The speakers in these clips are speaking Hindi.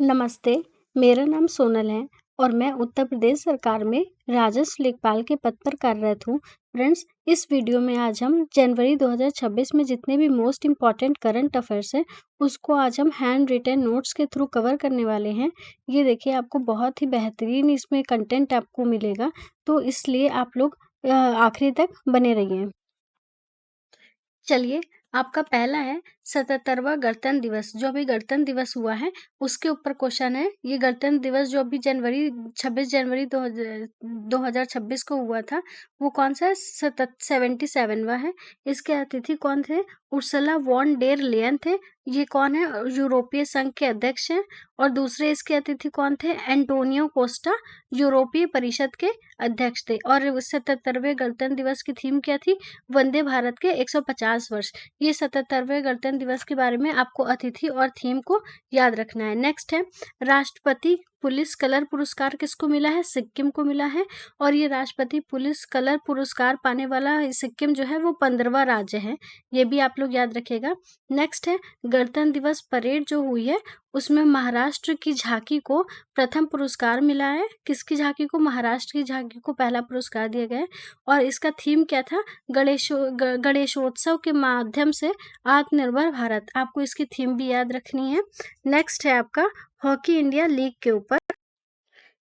नमस्ते, मेरा नाम सोनल है और मैं उत्तर प्रदेश सरकार में राजस्व लेखपाल के पद पर कार्यरत हूँ। फ्रेंड्स, इस वीडियो में आज हम जनवरी 2026 में जितने भी मोस्ट इम्पॉर्टेंट करंट अफेयर्स हैं, उसको आज हम हैंड रिटन नोट्स के थ्रू कवर करने वाले हैं। ये देखिए, आपको बहुत ही बेहतरीन इसमें कंटेंट आपको मिलेगा, तो इसलिए आप लोग आखिरी तक बने रहिए। चलिए, आपका पहला है 77वां गणतंत्र दिवस। जो अभी गणतंत्र दिवस हुआ है, उसके ऊपर क्वेश्चन है। ये गणतंत्र दिवस जो अभी 26 जनवरी 2026 को हुआ था, वो कौन सा है? 77वां है। इसके अतिथि कौन थे? उर्सुला वॉन डेर लेयन थे। ये कौन है? यूरोपीय संघ के अध्यक्ष हैं। और दूसरे इसके अतिथि कौन थे? एंटोनियो कोस्टा, यूरोपीय परिषद के अध्यक्ष थे। और 77वें गणतंत्र दिवस की थीम क्या थी? वंदे भारत के 150 वर्ष। ये 77वें गणतंत्र दिवस के बारे में आपको अतिथि और थीम को याद रखना है। नेक्स्ट है, राष्ट्रपति पुलिस कलर पुरस्कार किसको मिला है? सिक्किम को मिला है। और ये राष्ट्रपति पुलिस कलर पुरस्कार पाने वाला सिक्किम जो है वो 15वां राज्य है। ये भी आप लोग याद रखिएगा। नेक्स्ट है, गणतंत्र दिवस परेड जो हुई है, उसमें महाराष्ट्र की झांकी को प्रथम पुरस्कार मिला है। किसकी झांकी को? महाराष्ट्र की झांकी को पहला पुरस्कार दिया गया है। और इसका थीम क्या था? गणेशोत्सव के माध्यम से आत्मनिर्भर भारत। आपको इसकी थीम भी याद रखनी है। नेक्स्ट है आपका हॉकी इंडिया लीग के ऊपर।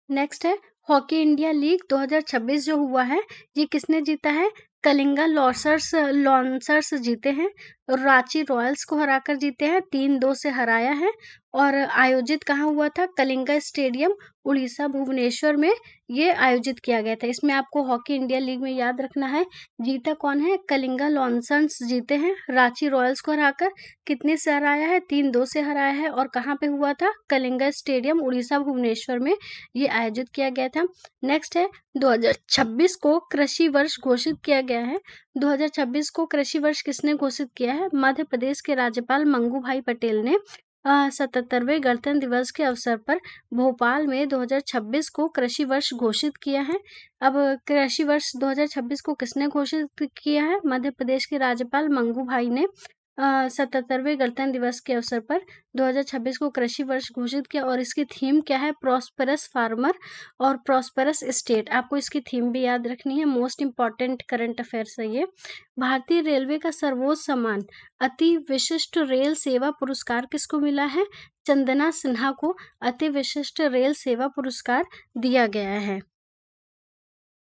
नेक्स्ट है हॉकी इंडिया लीग 2026 जो हुआ है, ये किसने जीता है? कलिंगा लॉन्सर्स जीते हैं। रांची रॉयल्स को हराकर जीते हैं, 3-2 से हराया है। और आयोजित कहाँ हुआ था? कलिंगा स्टेडियम, उड़ीसा भुवनेश्वर में ये आयोजित किया गया था। इसमें आपको हॉकी इंडिया लीग में याद रखना है, जीता कौन है? कलिंगा लॉन्सर्स जीते हैं रांची रॉयल्स को हराकर। कितने से हराया है? 3-2 से हराया है। और कहाँ पे हुआ था? कलिंगा स्टेडियम, उड़ीसा भुवनेश्वर में ये आयोजित किया गया था। नेक्स्ट है, 2026 को कृषि वर्ष घोषित किया गया है। 2026 को कृषि वर्ष किसने घोषित किया है? मध्य प्रदेश के राज्यपाल मंगू भाई पटेल ने 77वें गणतंत्र दिवस के अवसर पर भोपाल में 2026 को कृषि वर्ष घोषित किया है। अब कृषि वर्ष 2026 को किसने घोषित किया है? मध्य प्रदेश के राज्यपाल मंगू भाई ने 77वें गणतंत्र दिवस के अवसर पर 2026 को कृषि वर्ष घोषित किया। और इसकी थीम क्या है? प्रॉस्परस फार्मर और प्रॉस्परस स्टेट। आपको इसकी थीम भी याद रखनी है। मोस्ट इंपॉर्टेंट करंट अफेयर्स है ये। भारतीय रेलवे का सर्वोच्च सम्मान अति विशिष्ट रेल सेवा पुरस्कार किसको मिला है? चंदना सिन्हा को अति विशिष्ट रेल सेवा पुरस्कार दिया गया है।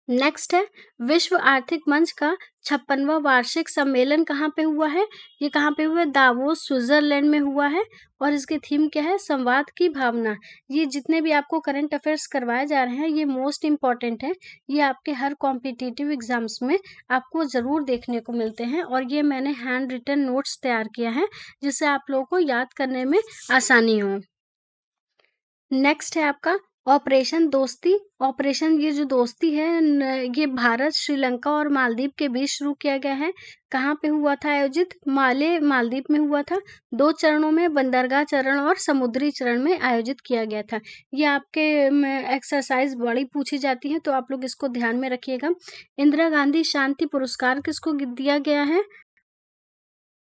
नेक्स्ट है, विश्व आर्थिक मंच का 56वां वार्षिक सम्मेलन कहाँ पे हुआ है? ये कहाँ पे हुआ है? दावोस स्विट्जरलैंड में हुआ है। और इसकी थीम क्या है? संवाद की भावना। ये जितने भी आपको करंट अफेयर्स करवाए जा रहे हैं, ये मोस्ट इंपॉर्टेंट है। ये आपके हर कॉम्पिटिटिव एग्जाम्स में आपको जरूर देखने को मिलते हैं। और ये मैंने हैंड रिटन नोट्स तैयार किया है, जिससे आप लोगों को याद करने में आसानी हो। नेक्स्ट है आपका ऑपरेशन दोस्ती। ऑपरेशन ये जो दोस्ती है ये भारत, श्रीलंका और मालदीव के बीच शुरू किया गया है। कहाँ पे हुआ था आयोजित? मालदीव में हुआ था। 2 चरणों में, बंदरगाह चरण और समुद्री चरण में आयोजित किया गया था। ये आपके एक्सरसाइज बड़ी पूछी जाती है, तो आप लोग इसको ध्यान में रखिएगा। इंदिरा गांधी शांति पुरस्कार किसको दिया गया है?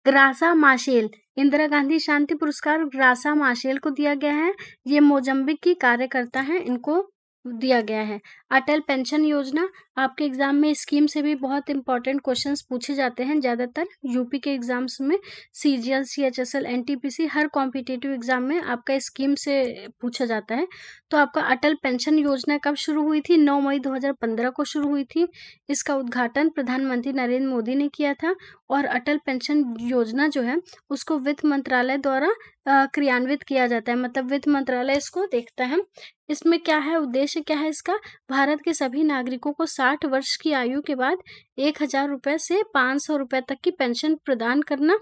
ग्रासा माशेल। इंदिरा गांधी शांति पुरस्कार ग्रासा माशेल को दिया गया है। ये मोजम्बिक की कार्यकर्ता हैं, इनको दिया गया है। अटल पेंशन योजना, आपके एग्जाम में स्कीम से भी बहुत इंपॉर्टेंट क्वेश्चंस पूछे जाते हैं ज्यादातर यूपी के एग्जाम्स में। सीजीएल, सीएचएसएल, एनटीपीसी, हर कॉम्पिटिटिव एग्जाम में आपका स्कीम से पूछा जाता है। तो आपका अटल पेंशन योजना कब शुरू हुई थी? 9 मई 2015 को शुरू हुई थी। इसका उद्घाटन प्रधानमंत्री नरेंद्र मोदी ने किया था। और अटल पेंशन योजना जो है, उसको वित्त मंत्रालय द्वारा क्रियान्वित किया जाता है, मतलब वित्त मंत्रालय इसको देखता है। इसमें क्या है? उद्देश्य क्या है इसका? भारत के सभी नागरिकों को 60 वर्ष की आयु के बाद 1000 रुपए से 500 रुपए तक की पेंशन प्रदान करना।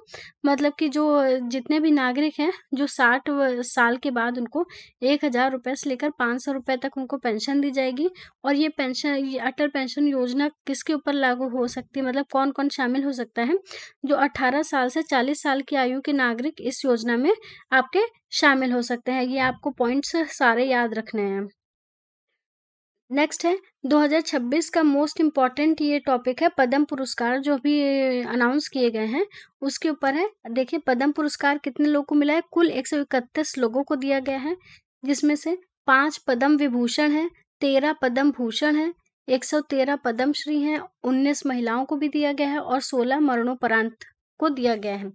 मतलब कि जो जितने भी नागरिक हैं, जो 60 साल के बाद उनको 1000 रुपए से लेकर 500 रुपए तक उनको पेंशन दी जाएगी। और ये पेंशन, ये अटल पेंशन योजना किसके ऊपर लागू हो सकती है, मतलब कौन कौन शामिल हो सकता है? जो 18 साल से 40 साल की आयु के नागरिक इस योजना में आपके शामिल हो सकते हैं। ये आपको पॉइंट्स सारे याद रखने हैं। नेक्स्ट है 2026 का मोस्ट इम्पॉर्टेंट ये टॉपिक है पद्म पुरस्कार जो भी अनाउंस किए गए हैं, उसके ऊपर है। देखिए, पद्म पुरस्कार कितने लोगों को मिला है? कुल 131 लोगों को दिया गया है। जिसमें से 5 पद्म विभूषण है, 13 पद्म भूषण है, 113 पद्मश्री हैं, 19 महिलाओं को भी दिया गया है और 16 मरणोपरांत को दिया गया है।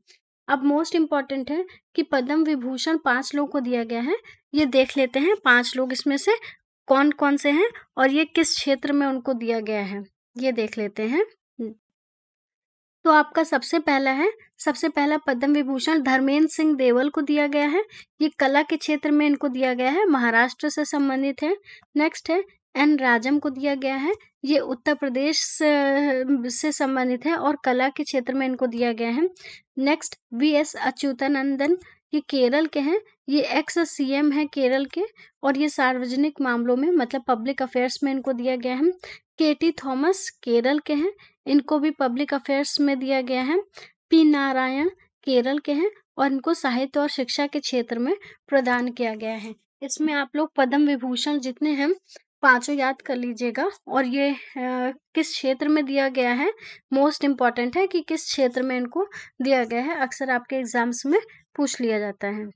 अब मोस्ट इम्पॉर्टेंट है कि पद्म विभूषण 5 लोगों को दिया गया है। ये देख लेते हैं 5 लोग इसमें से कौन-कौन से हैं और ये किस क्षेत्र में उनको दिया गया है, ये देख लेते हैं। तो आपका सबसे पहला पद्म विभूषण धर्मेंद्र सिंह देवल को दिया गया है। ये कला के क्षेत्र में इनको दिया गया है, महाराष्ट्र से संबंधित है। नेक्स्ट है एन राजम को दिया गया है, ये उत्तर प्रदेश से संबंधित है और कला के क्षेत्र में इनको दिया गया है। नेक्स्ट वी एस अच्युतानंदन, ये केरल के हैं, ये एक्स सीएम है केरल के और ये सार्वजनिक मामलों में मतलब पब्लिक अफेयर्स में इनको दिया गया है। केटी थॉमस केरल के हैं, इनको भी पब्लिक अफेयर्स में दिया गया है। पी नारायण केरल के हैं और इनको साहित्य और शिक्षा के क्षेत्र में प्रदान किया गया है। इसमें आप लोग पद्म विभूषण जितने हैं 5 याद कर लीजिएगा और ये किस क्षेत्र में दिया गया है, मोस्ट इम्पॉर्टेंट है कि किस क्षेत्र में इनको दिया गया है, अक्सर आपके एग्जाम्स में पूछ लिया जाता है।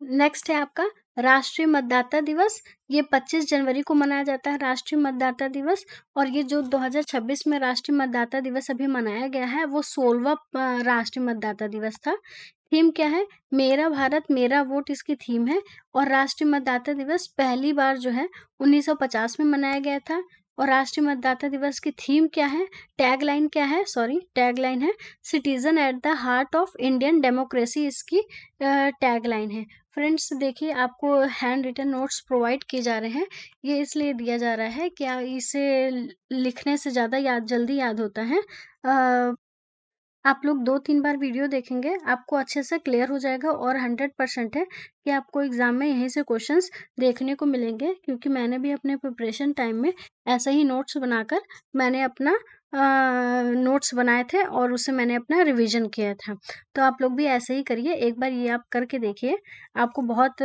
नेक्स्ट है आपका राष्ट्रीय मतदाता दिवस, ये 25 जनवरी को मनाया जाता है राष्ट्रीय मतदाता दिवस और ये जो 2026 में राष्ट्रीय मतदाता दिवस अभी मनाया गया है वो 16वां राष्ट्रीय मतदाता दिवस था। थीम क्या है, मेरा भारत मेरा वोट इसकी थीम है और राष्ट्रीय मतदाता दिवस पहली बार जो है 1950 में मनाया गया था। और राष्ट्रीय मतदाता दिवस की थीम क्या है, टैगलाइन क्या है, टैगलाइन है citizen at the heart of Indian democracy, इसकी टैगलाइन है। फ्रेंड्स देखिए आपको हैंड रिटन नोट्स प्रोवाइड किए जा रहे हैं, ये इसलिए दिया जा रहा है कि इसे लिखने से ज़्यादा जल्दी याद होता है। आप लोग 2-3 बार वीडियो देखेंगे आपको अच्छे से क्लियर हो जाएगा और 100% है कि आपको एग्ज़ाम में यहीं से क्वेश्चंस देखने को मिलेंगे, क्योंकि मैंने भी अपने प्रिपरेशन टाइम में ऐसे ही नोट्स बनाकर मैंने अपना नोट्स बनाए थे और उससे मैंने अपना रिवीजन किया था। तो आप लोग भी ऐसे ही करिए, एक बार ये आप करके देखिए, आपको बहुत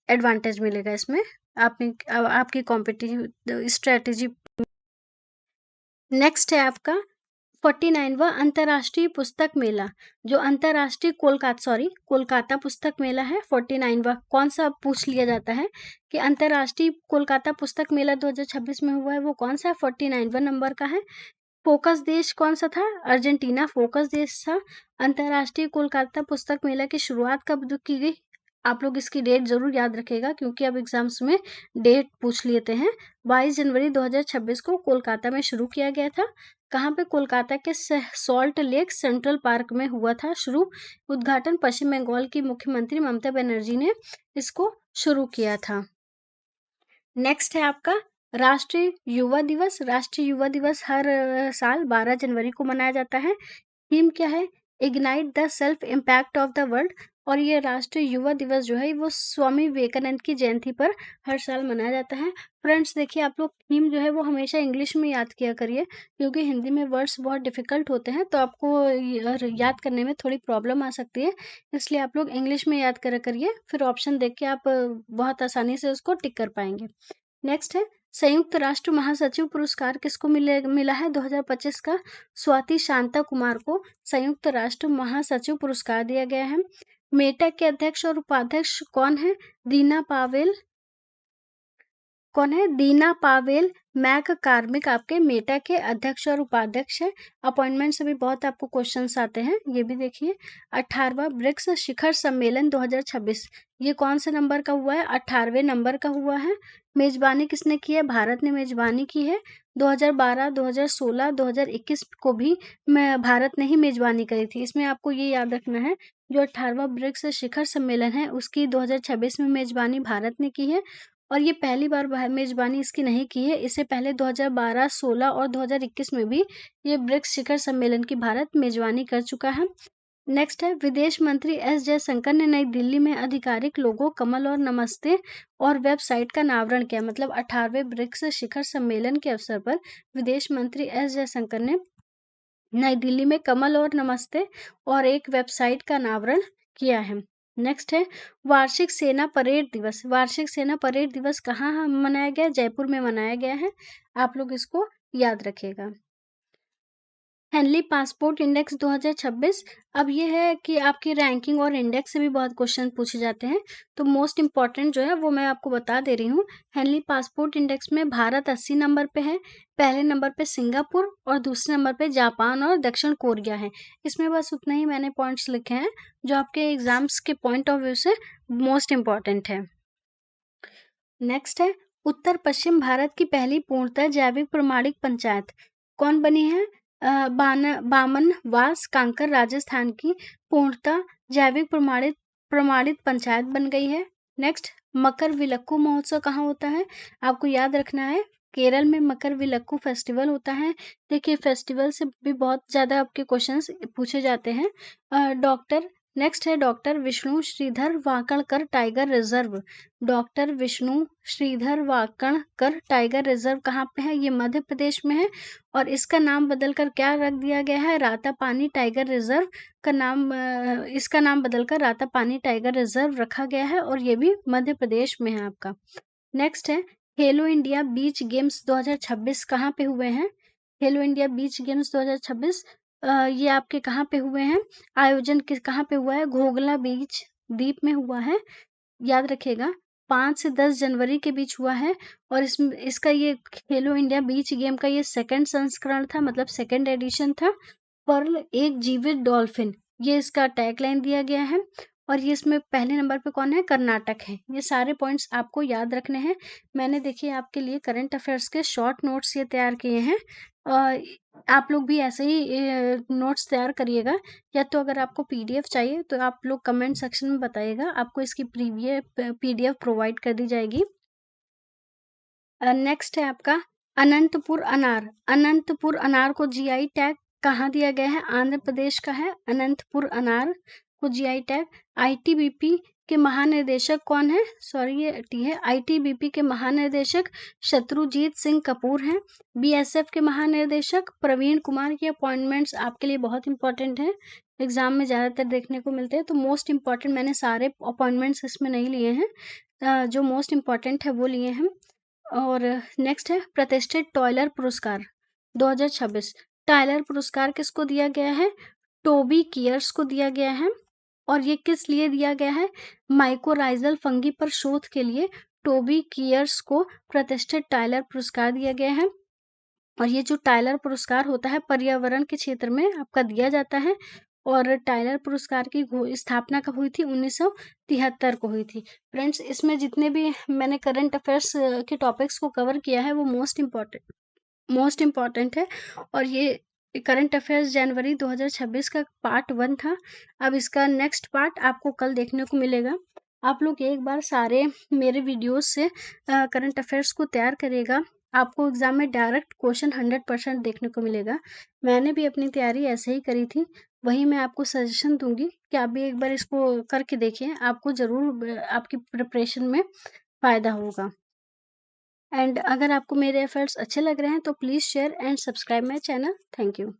एडवांटेज मिलेगा इसमें आपकी कॉम्पिटिटिव स्ट्रेटजी। नेक्स्ट है आपका 49वां अंतर्राष्ट्रीय पुस्तक मेला, जो अंतर्राष्ट्रीय कोलकाता पुस्तक मेला है 49वां। कौन सा पूछ लिया जाता है कि अंतर्राष्ट्रीय कोलकाता पुस्तक मेला 2026 में हुआ है वो कौन सा है, 49वां नंबर का है। फोकस देश कौन सा था, अर्जेंटीना फोकस देश था। अंतर्राष्ट्रीय कोलकाता पुस्तक मेला की शुरुआत कब की गई, आप लोग इसकी डेट जरूर याद रखेगा क्योंकि अब एग्जाम्स में डेट पूछ लेते हैं। 22 जनवरी 2026 को कोलकाता में शुरू किया गया था। कहाँ पे, कोलकाता के सॉल्ट लेक सेंट्रल पार्क में हुआ था शुरू। उद्घाटन पश्चिम बंगाल की मुख्यमंत्री ममता बनर्जी ने इसको शुरू किया था। नेक्स्ट है आपका राष्ट्रीय युवा दिवस। राष्ट्रीय युवा दिवस हर साल 12 जनवरी को मनाया जाता है। थीम क्या है, ignite the self impact of the world. और ये राष्ट्रीय युवा दिवस जो है वो स्वामी विवेकानंद की जयंती पर हर साल मनाया जाता है। फ्रेंड्स देखिए आप लोग थीम जो है वो हमेशा इंग्लिश में याद किया करिए, क्योंकि हिंदी में वर्ड्स बहुत डिफिकल्ट होते हैं तो आपको याद करने में थोड़ी प्रॉब्लम आ सकती है, इसलिए आप लोग इंग्लिश में याद करा करिए, फिर ऑप्शन देख के आप बहुत आसानी से उसको टिक कर पाएंगे। नेक्स्ट है संयुक्त राष्ट्र महासचिव पुरस्कार किसको मिला है 2025 का, स्वाति शांता कुमार को संयुक्त राष्ट्र महासचिव पुरस्कार दिया गया है। मेटा के अध्यक्ष और उपाध्यक्ष कौन है, दीना पावेल मैक कार्मिक आपके मेटा के अध्यक्ष और उपाध्यक्ष है। अपॉइंटमेंट से भी बहुत आपको क्वेश्चंस आते हैं, ये भी देखिए। 18वां ब्रिक्स शिखर सम्मेलन 2026, ये कौन से नंबर का हुआ है, 18वें नंबर का हुआ है। मेजबानी किसने की है, भारत ने मेजबानी की है। 2012, 2016, 2021 को भी भारत ने ही मेजबानी करी थी। इसमें आपको ये याद रखना है जो 18वां ब्रिक्स शिखर सम्मेलन है उसकी 2026 में मेजबानी भारत ने की है और ये पहली बार मेजबानी इसकी नहीं की है, इससे पहले 2012, 16 और 2021 में भी ये ब्रिक्स शिखर सम्मेलन की भारत मेजबानी कर चुका है। नेक्स्ट है विदेश मंत्री एस जयशंकर ने नई दिल्ली में आधिकारिक लोगो कमल और नमस्ते और वेबसाइट का अनावरण किया। मतलब 18वें ब्रिक्स शिखर सम्मेलन के अवसर पर विदेश मंत्री एस जयशंकर ने नई दिल्ली में कमल और नमस्ते और एक वेबसाइट का अनावरण किया है। नेक्स्ट है वार्षिक सेना परेड दिवस। वार्षिक सेना परेड दिवस कहाँ मनाया गया, जयपुर में मनाया गया है, आप लोग इसको याद रखिएगा। Henley passport index 2026। अब ये है कि आपकी रैंकिंग और इंडेक्स से भी बहुत क्वेश्चन पूछे जाते हैं, तो मोस्ट इम्पॉर्टेंट जो है वो मैं आपको बता दे रही हूँ। हेनली पासपोर्ट इंडेक्स में भारत 80 नंबर पे है, पहले नंबर पे सिंगापुर और दूसरे नंबर पे जापान और दक्षिण कोरिया है। इसमें बस उतना ही मैंने पॉइंट्स लिखे हैं जो आपके एग्जाम्स के पॉइंट ऑफ व्यू से मोस्ट इम्पॉर्टेंट है। नेक्स्ट है, उत्तर पश्चिम भारत की पहली पूर्णतः जैविक प्रमाणिक पंचायत कौन बनी है? बामन वास कांकर राजस्थान की पूर्णतः जैविक प्रमाणित प्रमाणित पंचायत बन गई है। नेक्स्ट, मकर विलक्कू महोत्सव कहाँ होता है? आपको याद रखना है, केरल में मकर विलक्कू फेस्टिवल होता है। देखिए, फेस्टिवल से भी बहुत ज्यादा आपके क्वेश्चंस पूछे जाते हैं। डॉक्टर नेक्स्ट है, doctor Vishnu Shridhar Wakankar tiger reserve. Doctor Vishnu Shridhar Wakankar tiger reserve कहाँ पे है? ये मध्य प्रदेश में है और इसका नाम बदलकर क्या रख दिया गया है? रातापानी टाइगर रिजर्व का नाम इसका नाम बदलकर रातापानी टाइगर रिजर्व रखा गया है और ये भी मध्य प्रदेश में है आपका। नेक्स्ट है, खेलो इंडिया बीच गेम्स 2026 कहाँ पे हुए हैं? खेलो इंडिया बीच गेम्स 2026 ये आपके कहाँ पे हुए हैं? आयोजन किस कहाँ पे हुआ है? घोघला बीच द्वीप में हुआ है। याद रखिएगा, 5 से 10 जनवरी के बीच हुआ है और इसका ये खेलो इंडिया बीच गेम का ये सेकंड संस्करण था, मतलब सेकंड एडिशन था। पर्ल एक जीवित डॉल्फिन, ये इसका टैगलाइन दिया गया है और ये इसमें पहले नंबर पे कौन है? कर्नाटक है। ये सारे पॉइंट्स आपको याद रखने हैं। मैंने देखिए आपके लिए करंट अफेयर्स के शॉर्ट नोट्स ये तैयार किए हैं। आप लोग भी ऐसे ही नोट्स तैयार करिएगा, या तो अगर आपको पीडीएफ चाहिए तो आप लोग कमेंट सेक्शन में बताइएगा, आपको इसकी पीडीएफ प्रोवाइड कर दी जाएगी। नेक्स्ट है आपका अनंतपुर अनार। अनंतपुर अनार को जीआई टैग कहाँ दिया गया है? आंध्र प्रदेश का है अनंतपुर अनार को जीआई टैग। आईटीबीपी के महानिदेशक कौन है? सॉरी, ये टी है। आईटीबीपी के महानिदेशक शत्रुजीत सिंह कपूर हैं। बीएसएफ के महानिदेशक प्रवीण कुमार की अपॉइंटमेंट्स आपके लिए बहुत इंपॉर्टेंट है, एग्जाम में ज्यादातर देखने को मिलते हैं। तो मोस्ट इम्पॉर्टेंट, मैंने सारे अपॉइंटमेंट्स इसमें नहीं लिए हैं, जो मोस्ट इम्पॉर्टेंट है वो लिए हैं। और नेक्स्ट है प्रतिष्ठित टॉयलर पुरस्कार 2026। टायलर पुरस्कार किसको दिया गया है? टोबी कियर्स को दिया गया है और ये किस लिए दिया गया है? माइकोराइजल फंगी पर शोध के लिए टोबी कियर्स को प्रतिष्ठित टायलर पुरस्कार दिया गया है। और ये जो टायलर पुरस्कार होता है पर्यावरण के क्षेत्र में आपका दिया जाता है और टायलर पुरस्कार की स्थापना कब हुई थी? 1973 को हुई थी। फ्रेंड्स, इसमें जितने भी मैंने करंट अफेयर्स के टॉपिक्स को कवर किया है वो मोस्ट इम्पॉर्टेंट है और ये करंट अफेयर्स जनवरी 2026 का पार्ट 1 था। अब इसका नेक्स्ट पार्ट आपको कल देखने को मिलेगा। आप लोग एक बार सारे मेरे वीडियोस से करंट अफेयर्स को तैयार करिएगा, आपको एग्जाम में डायरेक्ट क्वेश्चन 100% देखने को मिलेगा। मैंने भी अपनी तैयारी ऐसे ही करी थी, वही मैं आपको सजेशन दूंगी कि आप भी एक बार इसको करके देखिए, आपको ज़रूर आपकी प्रिपरेशन में फ़ायदा होगा। एंड अगर आपको मेरे एफर्ट्स अच्छे लग रहे हैं तो please share and subscribe my channel. Thank you.